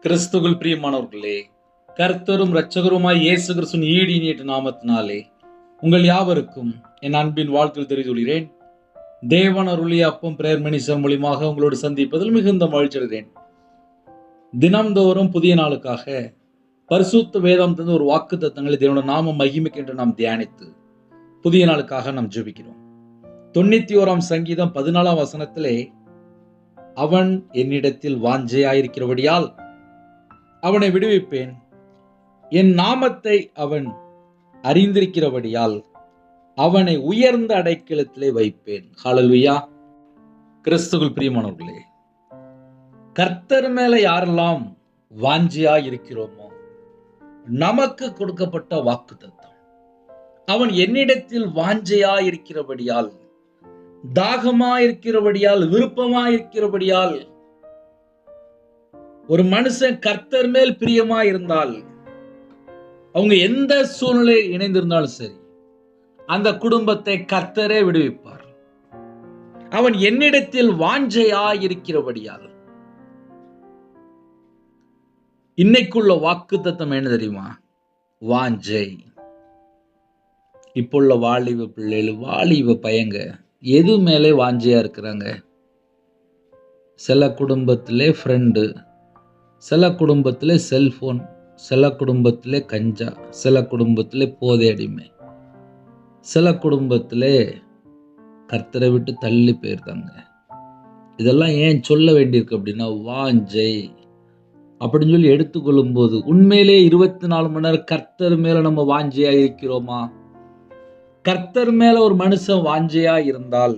கிறிஸ்துவில் பிரியமானவர்களே, கர்த்தரும் இரட்சகருமாய் இயேசு கிறிஸ்துவின் ஈடு இனிய நாமத்தினாலே உங்கள் யாவருக்கும் என் அன்பின் வாழ்த்துக்கள் தெரிவித்துள்ளேன். தேவன் அருளிய அப்பம் பிரேயர் மினிஸ்டர் மூலியமாக உங்களோடு சந்திப்பதில் மிகுந்த மகிழ்ச்சி அடைகிறேன். தினம்தோறும் புதிய நாளுக்காக பரிசுத்த வேதம் தந்து ஒரு வாக்கு தத்தங்களை தேவனுடைய நாம மகிமைக்கு என்று நாம் தியானித்து புதிய நாளுக்காக நாம் ஜெபிக்கிறோம். 91 சங்கீதம் 14 வசனத்திலே, அவன் என்னிடத்தில் வாஞ்சையாயிருக்கிறபடியால் அவனை விடுவிப்பேன், என் நாமத்தை அவன் அறிந்திருக்கிறபடியால் அவனை உயர்ந்த அடைக்கலத்திலே வைப்பேன். ஹல்லேலூயா. கிறிஸ்துவில் பிரியமானவர்களே, கர்த்தர் மேல யாரெல்லாம் வாஞ்சியா இருக்கிறோமோ, நமக்கு கொடுக்கப்பட்ட வாக்குத்தத்தம், அவன் என்னிடத்தில் வாஞ்சையா இருக்கிறபடியால், தாகமா இருக்கிறபடியால், விருப்பமா இருக்கிறபடியால், ஒரு மனுஷன் கர்த்தர் மேல் பிரியமா இருந்தால், அவங்க எந்த சூழ்நிலை இணைந்திருந்தாலும் சரி, அந்த குடும்பத்தை கர்த்தரே விடுவிப்பார். அவன் என்னிடத்தில் வாஞ்சையா இருக்கிறபடியால். இன்னைக்குள்ள வாக்குத்தத்தம் என்ன தெரியுமா? வாஞ்சை. இப்போ உள்ள வாலிப பிள்ளைகள், வாலிப பையங்க எது மேலே வாஞ்சையா இருக்கிறாங்க? சில குடும்பத்திலே ஃப்ரெண்டு, சில குடும்பத்திலே செல்போன், சில குடும்பத்திலே கஞ்சா, சில குடும்பத்திலே போதை அடிமை, சில குடும்பத்திலே கர்த்தரை விட்டு தள்ளி போயிருக்காங்க. இதெல்லாம் ஏன் சொல்ல வேண்டியிருக்கு அப்படின்னா, வாஞ்சை அப்படின்னு சொல்லி எடுத்துக்கொள்ளும் போது உண்மையிலே 24 மணி நேரம் கர்த்தர் மேல நம்ம வாஞ்சையா இருக்கிறோமா? கர்த்தர் மேல ஒரு மனுஷன் வாஞ்சையா இருந்தால்,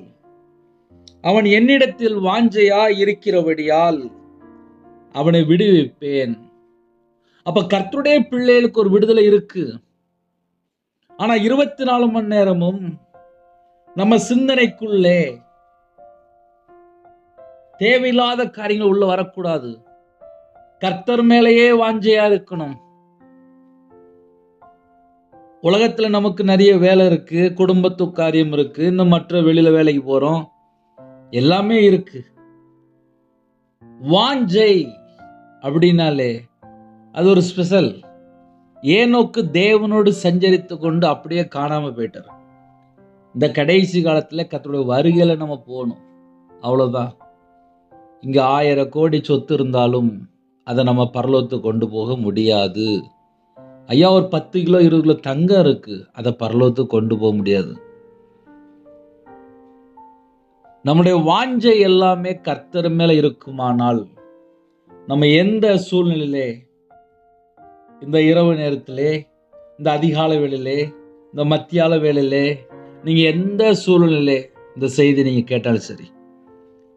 அவன் என்னிடத்தில் வாஞ்சையா இருக்கிறபடியால் அவனை விடுவிப்பேன். அப்ப கர்த்தருடைய பிள்ளைகளுக்கு ஒரு விடுதலை இருக்கு. ஆனா 24 மணி நேரமும் நம்ம சிந்தனைக்குள்ளே தேவையில்லாத காரியங்கள் உள்ள வரக்கூடாது. கர்த்தர் மேலேயே வாஞ்சையா இருக்கணும். உலகத்துல நமக்கு நிறைய வேலை இருக்கு, குடும்பத்து காரியம் இருக்கு, இன்னும் மற்ற வெளியில வேலைக்கு போறோம், எல்லாமே இருக்கு. வாஞ்சை அப்படின்னாலே அது ஒரு ஸ்பெஷல். ஏனோக்கு தேவனோடு சஞ்சரித்து கொண்டு அப்படியே காணாம போயிட்டார். இந்த கடைசி காலத்துல கர்த்தருடைய வருகையில நம்ம போகணும், அவ்வளவுதான். இங்க 1000 கோடி சொத்து இருந்தாலும் அதை நம்ம பரலோகத்துக்கு கொண்டு போக முடியாது. ஐயா, ஒரு 10 கிலோ 20 கிலோ தங்கம் இருக்கு, அதை பரலோகத்துக்கு கொண்டு போக முடியாது. நம்முடைய வாஞ்சை எல்லாமே கர்த்தர் மேல இருக்குமானால், நம்ம எந்த சூழ்நிலையிலே, இந்த இரவு நேரத்திலே, இந்த அதிகாலை வேளையிலே, இந்த மத்தியால வேளையிலே, நீங்க எந்த சூழ்நிலையிலே இந்த செய்தி நீங்க கேட்டாலும் சரி,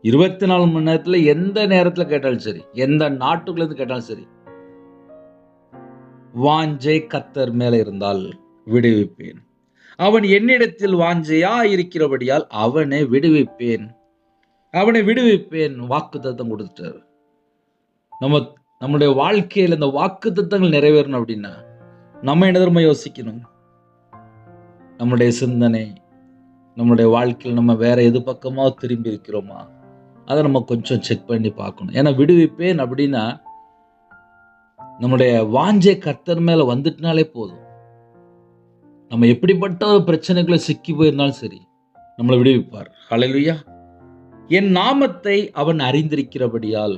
24 மணி நேரத்துல எந்த நேரத்துல கேட்டாலும் சரி, எந்த நாட்டுக்குள்ள இருந்து கேட்டாலும் சரி, வாஞ்சை கர்த்தர் மேல இருந்தால் விடுவிப்பேன். அவன் என்னிடத்தில் வாஞ்சையா இருக்கிறபடியால் அவனை விடுவிப்பேன். அவனை விடுவிப்பேன். வாக்குத்தத்தம் கொடுத்துட்டாரு. நம்முடைய வாழ்க்கையில் இந்த வாக்குத்தத்தங்கள் நிறைவேறணும் அப்படின்னா நம்ம என்ன தெரியுமா யோசிக்கணும்? நம்முடைய சிந்தனை, நம்முடைய வாழ்க்கையில் நம்ம வேற எது பக்கமா திரும்பி இருக்கிறோமா, அதை நம்ம கொஞ்சம் செக் பண்ணி பார்க்கணும். ஏன்னா விடுவிப்பேன் அப்படின்னா நம்முடைய வாஞ்சை கர்த்தர் மேல வந்துட்டுனாலே போதும். நம்ம எப்படிப்பட்ட ஒரு பிரச்சனைக்குள்ள சிக்கி போயிருந்தாலும் சரி, நம்மளை விடுவிப்பார். ஹல்லேலூயா. என் நாமத்தை அவன் அறிந்திருக்கிறபடியால்.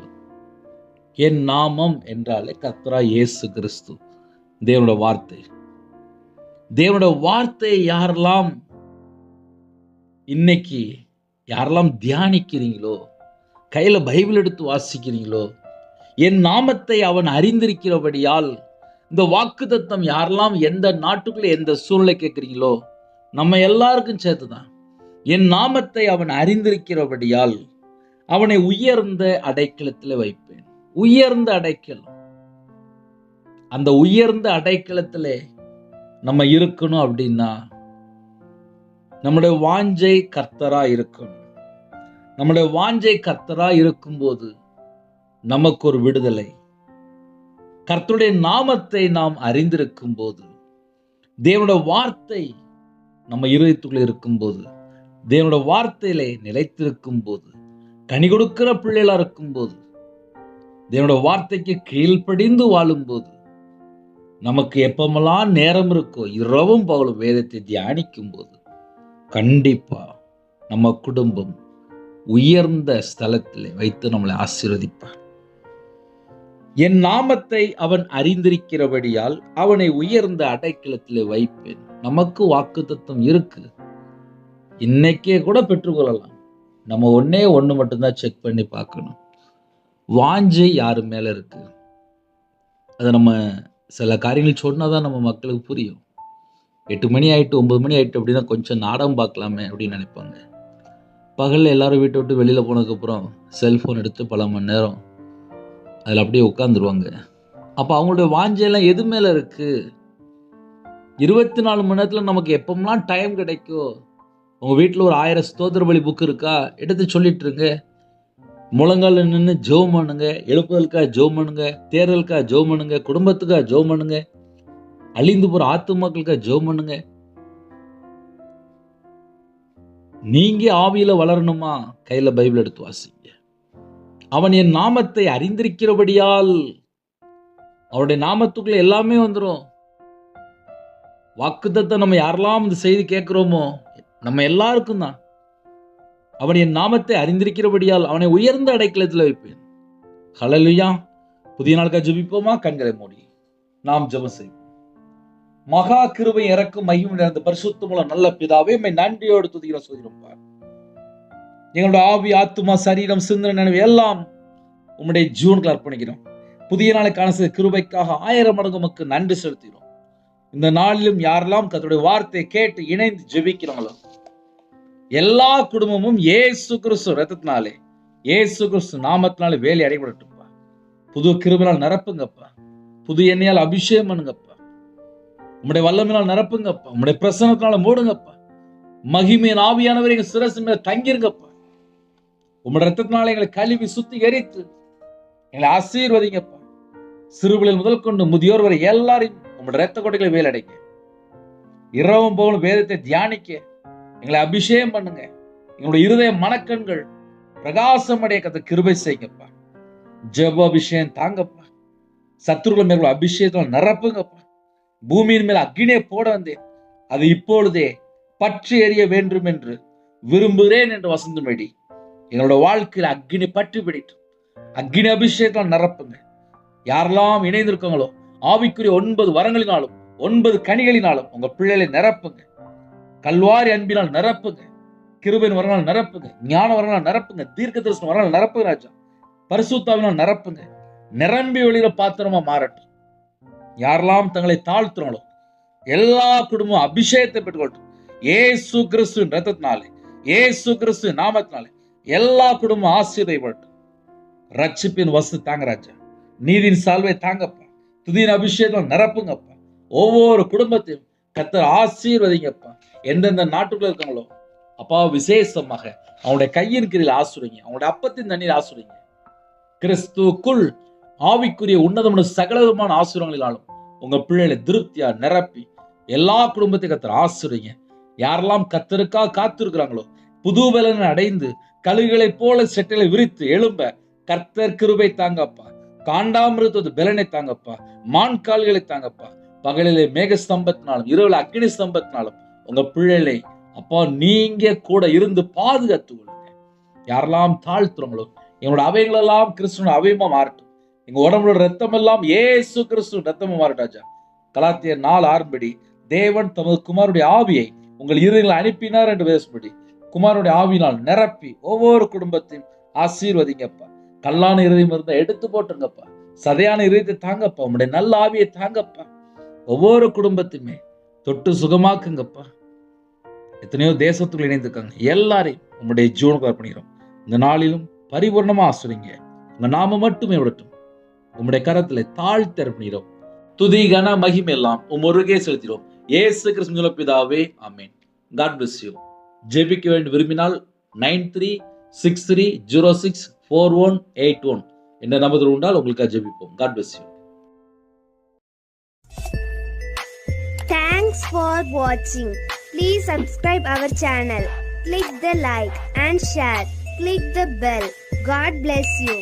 என் நாமம் என்றாலே கர்த்தராகிய இயேசு கிறிஸ்து, தேவனுடைய வார்த்தை. தேவனுடைய வார்த்தையை யாரெல்லாம் இன்னைக்கு யாரெல்லாம் தியானிக்கிறீங்களோ, கையில பைபிள் எடுத்து வாசிக்கிறீங்களோ, என் நாமத்தை அவன் அறிந்திருக்கிறபடியால், இந்த வாக்குத்தத்தம் யாரெல்லாம் எந்த நாட்டுக்குள்ள எந்த சூழ்நிலை கேட்கிறீங்களோ, நம்ம எல்லாருக்கும் சேர்த்துதான். என் நாமத்தை அவன் அறிந்திருக்கிறபடியால் அவனை உயர்ந்த அடைக்கலத்தில் வைப்பேன். உயர்ந்த அடைக்கலம். அந்த உயர்ந்த அடைக்கலத்திலே நம்ம இருக்கணும் அப்படின்னா நம்முடைய வாஞ்சை கர்த்தரா இருக்கணும். நம்முடைய வாஞ்சை கர்த்தரா இருக்கும்போது நமக்கு ஒரு விடுதலை. கர்த்தருடைய நாமத்தை நாம் அறிந்திருக்கும் போது, தேவனுடைய வார்த்தை நம்ம இருதயத்துக்குள்ள இருக்கும்போது, தேவனுடைய வார்த்தையிலே நிலைத்திருக்கும் போது, கனி கொடுக்கிற பிள்ளைகளா இருக்கும்போது, தேவனுடைய வார்த்தைக்கு கீழ்ப்படிந்து வாழும்போது நமக்கு எப்பமெல்லாம் நேரம் இருக்கோ இரவும் பகலும் வேதத்தை தியானிக்கும் போது கண்டிப்பா நம்ம குடும்பம் உயர்ந்த ஸ்தலத்தில் வைத்து நம்மளை ஆசீர்வதிப்பார். என் நாமத்தை அவன் அறிந்திருக்கிறபடியால் அவனை உயர்ந்த அடைக்கலத்தில் வைப்பேன். நமக்கு வாக்குத்தத்தம் இருக்கு, இன்னைக்கே கூட பெற்றுக்கொள்ளலாம். நம்ம ஒண்ணு மட்டும்தான் செக் பண்ணி பார்க்கணும். வாஞ்சை யாரு மேல இருக்கு? அதை நம்ம சில காரியங்கள் சொன்னாதான் நம்ம மக்களுக்கு புரியும். 8 மணி ஆயிட்டு 9 மணி ஆயிட்டு அப்படின்னா கொஞ்சம் நாடகம் பார்க்கலாமே அப்படின்னு நினைப்பாங்க. பகலில் எல்லாரும் வீட்டை விட்டு வெளியில் போனதுக்கப்புறம் செல்ஃபோன் எடுத்து பல மணி நேரம் அதில் அப்படியே உட்காந்துருவாங்க. அப்போ அவங்களுடைய வாஞ்சையெல்லாம் எது மேலே இருக்குது? 24 மணி நேரத்தில் நமக்கு எப்போம்லாம் டைம் கிடைக்கும். உங்கள் வீட்டில் ஒரு 1000 ஸ்தோத்திர பலி புக்கு இருக்கா, எடுத்து சொல்லிட்டுருங்க. முழங்கால நின்று ஜெபம் பண்ணுங்க. எழுப்புதலுக்காக ஜெபம் பண்ணுங்க, தேர்தலுக்காக ஜெபம் பண்ணுங்க, குடும்பத்துக்காக ஜெபம் பண்ணுங்க, அழிந்து போகிற ஆத்துமாக்களுக்காக ஜெபம் பண்ணுங்க. நீங்க ஆவியில வளரணுமா? கையில பைபிள் எடுத்து வாசிங்க. அவன் என் நாமத்தை அறிந்திருக்கிறபடியால், அவருடைய நாமத்துக்குள்ள எல்லாமே வந்துடும். வாக்குத்தத்தை நம்ம யாரெல்லாம் இந்த செய்தி கேட்கிறோமோ நம்ம எல்லாருக்கும் தான். அவன் என் நாமத்தை அறிந்திருக்கிறபடியால் அவனை உயர்ந்த அடைக்கலத்தில் வைப்பேன். ஹல்லேலூயா. புதிய நாளுக்காக ஜெபிப்போமா? கண்களை மூடி நாம் ஜெபம் செய்வோம். மகா கிருபை இறக்கும் மகிமை நிறைந்த பரிசுத்தமுள்ள நல்ல பிதாவே, உம்மை நன்றியோடு துதிக்கிறோம், சொல்கிறோம். எங்களுடைய ஆவி, ஆத்துமா, சரீரம், சிந்தனை, நினைவு எல்லாம் உம்முடைய ஜீவனுக்கு அர்ப்பணிக்கிறோம். புதிய நாளை காண செய்த கிருபைக்காக 1000 மடங்கு உமக்கு நன்றி செலுத்துகிறோம். இந்த நாளிலும் யாரெல்லாம் கர்த்தருடைய வார்த்தையை கேட்டு இணைந்து ஜெபிக்கிறாங்களோ எல்லா குடும்பமும் இயேசு கிறிஸ்து ரத்தத்தினாலே, இயேசு கிறிஸ்து நாமத்தினாலே வேலை அடைபடட்டும்ப்பா. புது கிருபையால் நிரப்புங்கப்பா. புது எண்ணெயால் அபிஷேகம் பண்ணுங்கப்பா. உம்முடைய வல்லமையினால் நிரப்புங்கப்பா. உம்முடைய பிரசன்னத்தினால மூடுங்கப்பா. மகிமையின் ஆவியானவர் எங்க சிரசு மேல தங்கிருங்கப்பா. உம்முடைய ரத்தத்தினால எங்களை கழுவி சுத்திகரித்து எங்களை ஆசீர்வதிங்கப்பா. சிறுபிள்ளைகள் முதல் கொண்டு முதியோர் வரை எல்லாரையும் உம்முடைய ரத்த கொட்டைகளை வேலடைங்க. இரவும் போகணும் வேதத்தை தியானிக்க எங்களை அபிஷேகம் பண்ணுங்க. எங்களுடைய இருதய மனக்கண்கள் பிரகாசம் அடைய கத்த கிருபை செய்யுங்கப்பா. ஜெப அபிஷேகம் தாங்கப்பா. சத்துருக்கள் மேல அபிஷேகத்தால் நிரப்புங்கப்பா. பூமியின் மேல் அக்கினியை போட வந்தேன், அது இப்பொழுதே பற்றி எரிய வேண்டும் என்று விரும்புகிறேன் என்று வசந்தமேடி எங்களோட வாழ்க்கையில அக்கினி பற்றி பிடித்து அக்கினி அபிஷேகத்தால் நிரப்புங்க. யாரெல்லாம் இணைந்திருக்காங்களோ ஆவிக்குரிய 9 வரங்களினாலும் 9 கனிகளினாலும் உங்க பிள்ளைகளை நிரப்புங்க. கல்வாரி அன்பினால் நிரப்புங்க. கிருபையின் வரங்களால் நிரப்புங்க. ஞான வரங்களால் நிரப்புங்க. தீர்க்க தரிசன வரங்களால் நிரப்புங்க. ராஜா பரிசுத்தாவினால் நிரப்புங்க. நிரம்பி வெளியில பாத்திரமா மாறட்டும். யாரெல்லாம் தங்களை தாழ்த்துறாங்களோ எல்லா குடும்பமும் அபிஷேகத்தை பெற்றுக்கொள்ளட்டும். இயேசு கிறிஸ்துவின் ரத்தத்தினாலே, இயேசு கிறிஸ்துவின் நாமத்தினாலே எல்லா குடும்பமும் ஆசீர்வதிக்கப்படட்டும். ரட்சிப்பின் வசு தாங்க ராஜா. நீதியின் சால்வை தாங்கப்பா. துதியின் அபிஷேகம் நிரப்புங்கப்பா. ஒவ்வொரு குடும்பத்தையும் கர்த்தர் ஆசீர்வதிங்கப்பா. எந்தெந்த நாட்டுக்குள்ள இருக்காங்களோ அப்பா விசேஷமாக அவங்களுடைய கையின் கீழில் ஆசீர்வதிங்க. அவங்களுடைய அப்பத்தின் தண்ணீர் ஆசீர்வதிங்க. கிறிஸ்துக்குள் ஆவிக்குரிய உன்னதமான சகலவிதமான ஆசீர்வாதங்களினாலும் உங்க பிள்ளைகளை திருப்தியா நிரப்பி எல்லா குடும்பத்தையும் கர்த்தர் ஆசீர்வதிங்க. யாரெல்லாம் கர்த்தருக்காக காத்திருக்கிறாங்களோ புது பலனை அடைந்து கழுகுகளை போல செட்டைகளை விரித்து எழும்ப கர்த்தர் கிருபை தாங்கப்பா. காண்டாமிருத்தது பலனை தாங்கப்பா. மான் கால்களை தாங்கப்பா. பகலிலே மேக ஸ்தம்பத்தினாலும் இரவுல அக்னி ஸ்தம்பத்தினாலும் உங்க பிள்ளைகளை அப்பா நீங்க கூட இருந்து பாதுகாத்து கொள்ளுங்க. யாரெல்லாம் தாழ்த்துறோங்களோ எங்களோட அவைகளெல்லாம் கிறிஸ்துவ அவையமா மாறட்டும். எங்க உடம்புல ரத்தம் எல்லாம் இயேசு கிறிஸ்து ரத்தமா மாறட்டாச்சா. கலாத்தியர் 4:6 தேவன் தமது குமாருடைய ஆவியை உங்கள் இருதயங்களை அனுப்பினார் என்று பேசும்படி குமாருடைய ஆவியினால் நிரப்பி ஒவ்வொரு குடும்பத்தையும் ஆசீர்வதிங்கப்பா. கல்லான இருதயம் இருந்தா எடுத்து போட்டுருங்கப்பா. சதையான இருதயத்தை தாங்கப்பா. உங்களுடைய நல்ல ஆவியை தாங்கப்பா. ஒவ்வொரு குடும்பத்தையுமே தொட்டு சுகமாக்குங்கப்பா. எத்தனையோ தேசத்துக்குள் இணைந்திருக்காங்க, எல்லாரையும் உங்களுடைய ஜீவனுக்கு அர்ப்பணிக்கிறோம். இந்த நாளிலும் பரிபூர்ணமா ஆசிரியங்க. உங்க நாம மட்டுமே விடட்டும். உங்களுடைய கரத்துல தாழ்த்தி அர்ப்பணிக்கிறோம். துதி கன மகிமை எல்லாம் ஒருகே செலுத்திடும். இயேசு கிறிஸ்து பிதாவே, ஆமென். God bless you. ஜெபிக்க வேண்டும் விரும்பினால் 9363064181 என்ற நம்பர் உண்டால் உங்களுக்கு ஜெபிப்போம். God bless you. Thanks for watching. Please subscribe our channel. Click the like and share. Click the bell. God bless you.